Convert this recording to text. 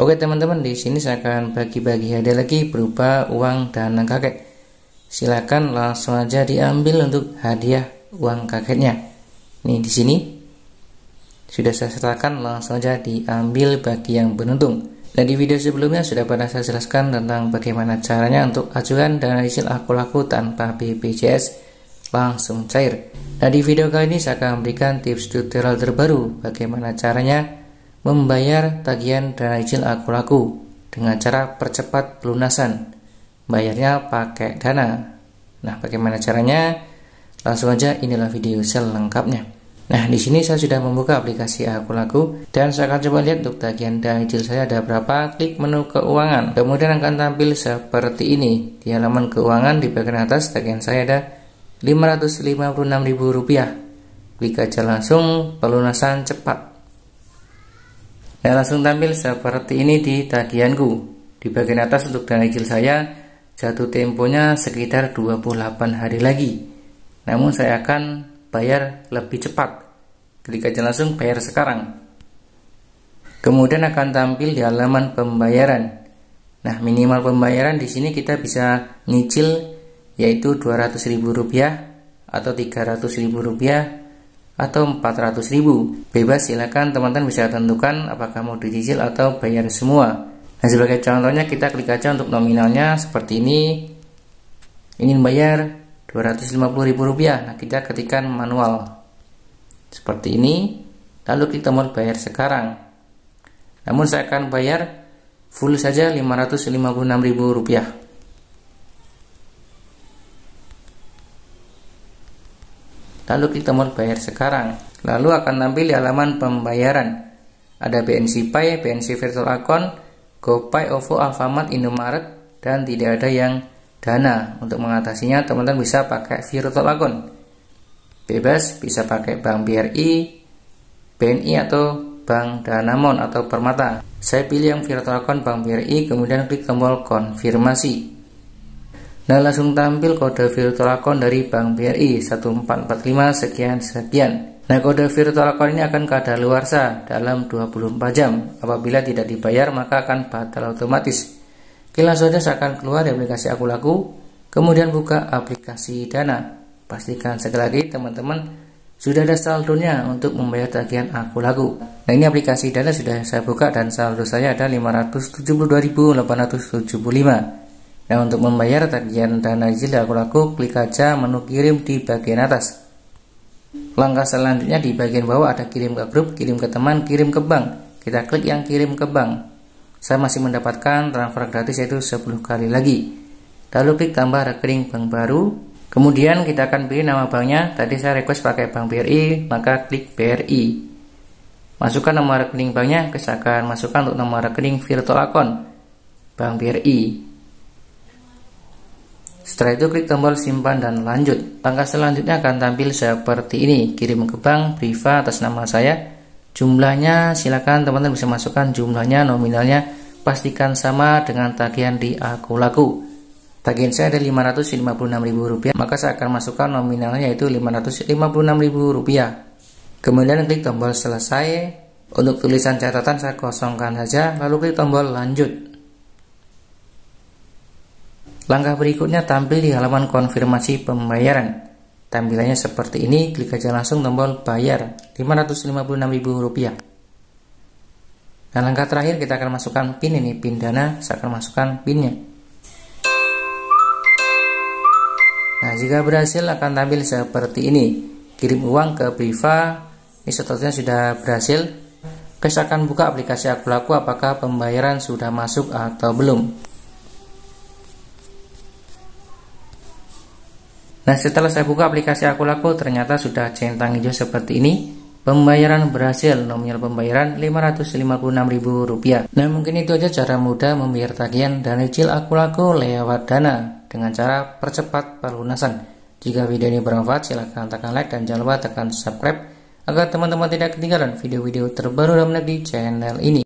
Oke teman-teman, di sini saya akan bagi-bagi hadiah lagi berupa uang dana kakek. Silakan langsung aja diambil untuk hadiah uang kakeknya. Nih di sini sudah saya sertakan, langsung aja diambil bagi yang beruntung. Dan di video sebelumnya sudah pernah saya jelaskan tentang bagaimana caranya untuk ajukan dana cicil aku laku tanpa BPJS langsung cair. Nah di video kali ini saya akan memberikan tips tutorial terbaru bagaimana caranya membayar tagihan dana cicil aku laku dengan cara percepat pelunasan. Bayarnya pakai dana. Nah, bagaimana caranya? Langsung aja inilah video selengkapnya. Nah, di sini saya sudah membuka aplikasi aku laku dan saya akan coba lihat untuk tagihan dana cicil saya ada berapa. Klik menu keuangan. Kemudian akan tampil seperti ini. Di halaman keuangan di bagian atas tagihan saya ada Rp556.000. Klik aja langsung pelunasan cepat. Nah, langsung tampil seperti ini di tagihanku. Di bagian atas untuk dana cicil saya jatuh temponya sekitar 28 hari lagi. Namun saya akan bayar lebih cepat. Klik aja langsung bayar sekarang. Kemudian akan tampil di halaman pembayaran. Nah, minimal pembayaran di sini kita bisa nyicil yaitu Rp200.000 atau Rp300.000 atau Rp400.000. Bebas, silakan teman-teman bisa tentukan apakah mau dicicil atau bayar semua. Nah, sebagai contohnya kita klik aja untuk nominalnya seperti ini. Ingin bayar Rp250.000. Nah, kita ketikkan manual seperti ini, lalu klik tombol bayar sekarang. Namun saya akan bayar full saja Rp556.000. Lalu klik tombol bayar sekarang. Lalu akan tampil di halaman pembayaran. Ada BNC Pay, BNC Virtual Account, GoPay, OVO, Alfamart, Indomaret, dan tidak ada yang dana. Untuk mengatasinya teman-teman bisa pakai Virtual Account. Bebas, bisa pakai Bank BRI, BNI, atau Bank Danamon atau Permata. Saya pilih yang Virtual Account Bank BRI, kemudian klik tombol konfirmasi. Nah, langsung tampil kode virtual account dari Bank BRI 1445 sekian. Nah, kode virtual account ini akan kadaluarsa dalam 24 jam. Apabila tidak dibayar maka akan batal otomatis. Oke, langsung saja saya akan keluar dari aplikasi aku laku, kemudian buka aplikasi Dana. Pastikan sekali lagi teman-teman sudah ada saldonya untuk membayar tagihan aku laku. Nah, ini aplikasi Dana sudah saya buka dan saldo saya ada Rp572.875. Nah, untuk membayar tagihan dana cicil aku laku, klik aja menu kirim di bagian atas. Langkah selanjutnya di bagian bawah ada kirim ke grup, kirim ke teman, kirim ke bank. Kita klik yang kirim ke bank. Saya masih mendapatkan transfer gratis yaitu 10 kali lagi. Lalu klik tambah rekening bank baru. Kemudian kita akan pilih nama banknya. Tadi saya request pakai Bank BRI, maka klik BRI. Masukkan nomor rekening banknya. Saya akan masukkan untuk nomor rekening virtual account Bank BRI. Setelah itu klik tombol simpan dan lanjut. Langkah selanjutnya akan tampil seperti ini. Kirim ke bank, Priva atas nama saya. Jumlahnya silakan teman-teman bisa masukkan jumlahnya, nominalnya. Pastikan sama dengan tagihan di aku laku. Tagihan saya ada Rp556.000, maka saya akan masukkan nominalnya yaitu Rp556.000. Kemudian klik tombol selesai. Untuk tulisan catatan saya kosongkan saja, lalu klik tombol lanjut. Langkah berikutnya tampil di halaman konfirmasi pembayaran. Tampilannya seperti ini, klik aja langsung tombol bayar Rp556.000. Dan langkah terakhir kita akan masukkan PIN ini, PIN dana, saya akan masukkan PIN-nya. Nah, jika berhasil akan tampil seperti ini. Kirim uang ke Priva, ini statusnya sudah berhasil. Saya akan buka aplikasi aku laku apakah pembayaran sudah masuk atau belum. Nah, setelah saya buka aplikasi aku laku ternyata sudah centang hijau seperti ini. Pembayaran berhasil, nominal pembayaran Rp556.000. Nah, mungkin itu aja cara mudah membayar tagihan dana cicil aku laku lewat Dana dengan cara percepat pelunasan. Jika video ini bermanfaat silahkan tekan like dan jangan lupa tekan subscribe agar teman-teman tidak ketinggalan video-video terbaru dan menarik di channel ini.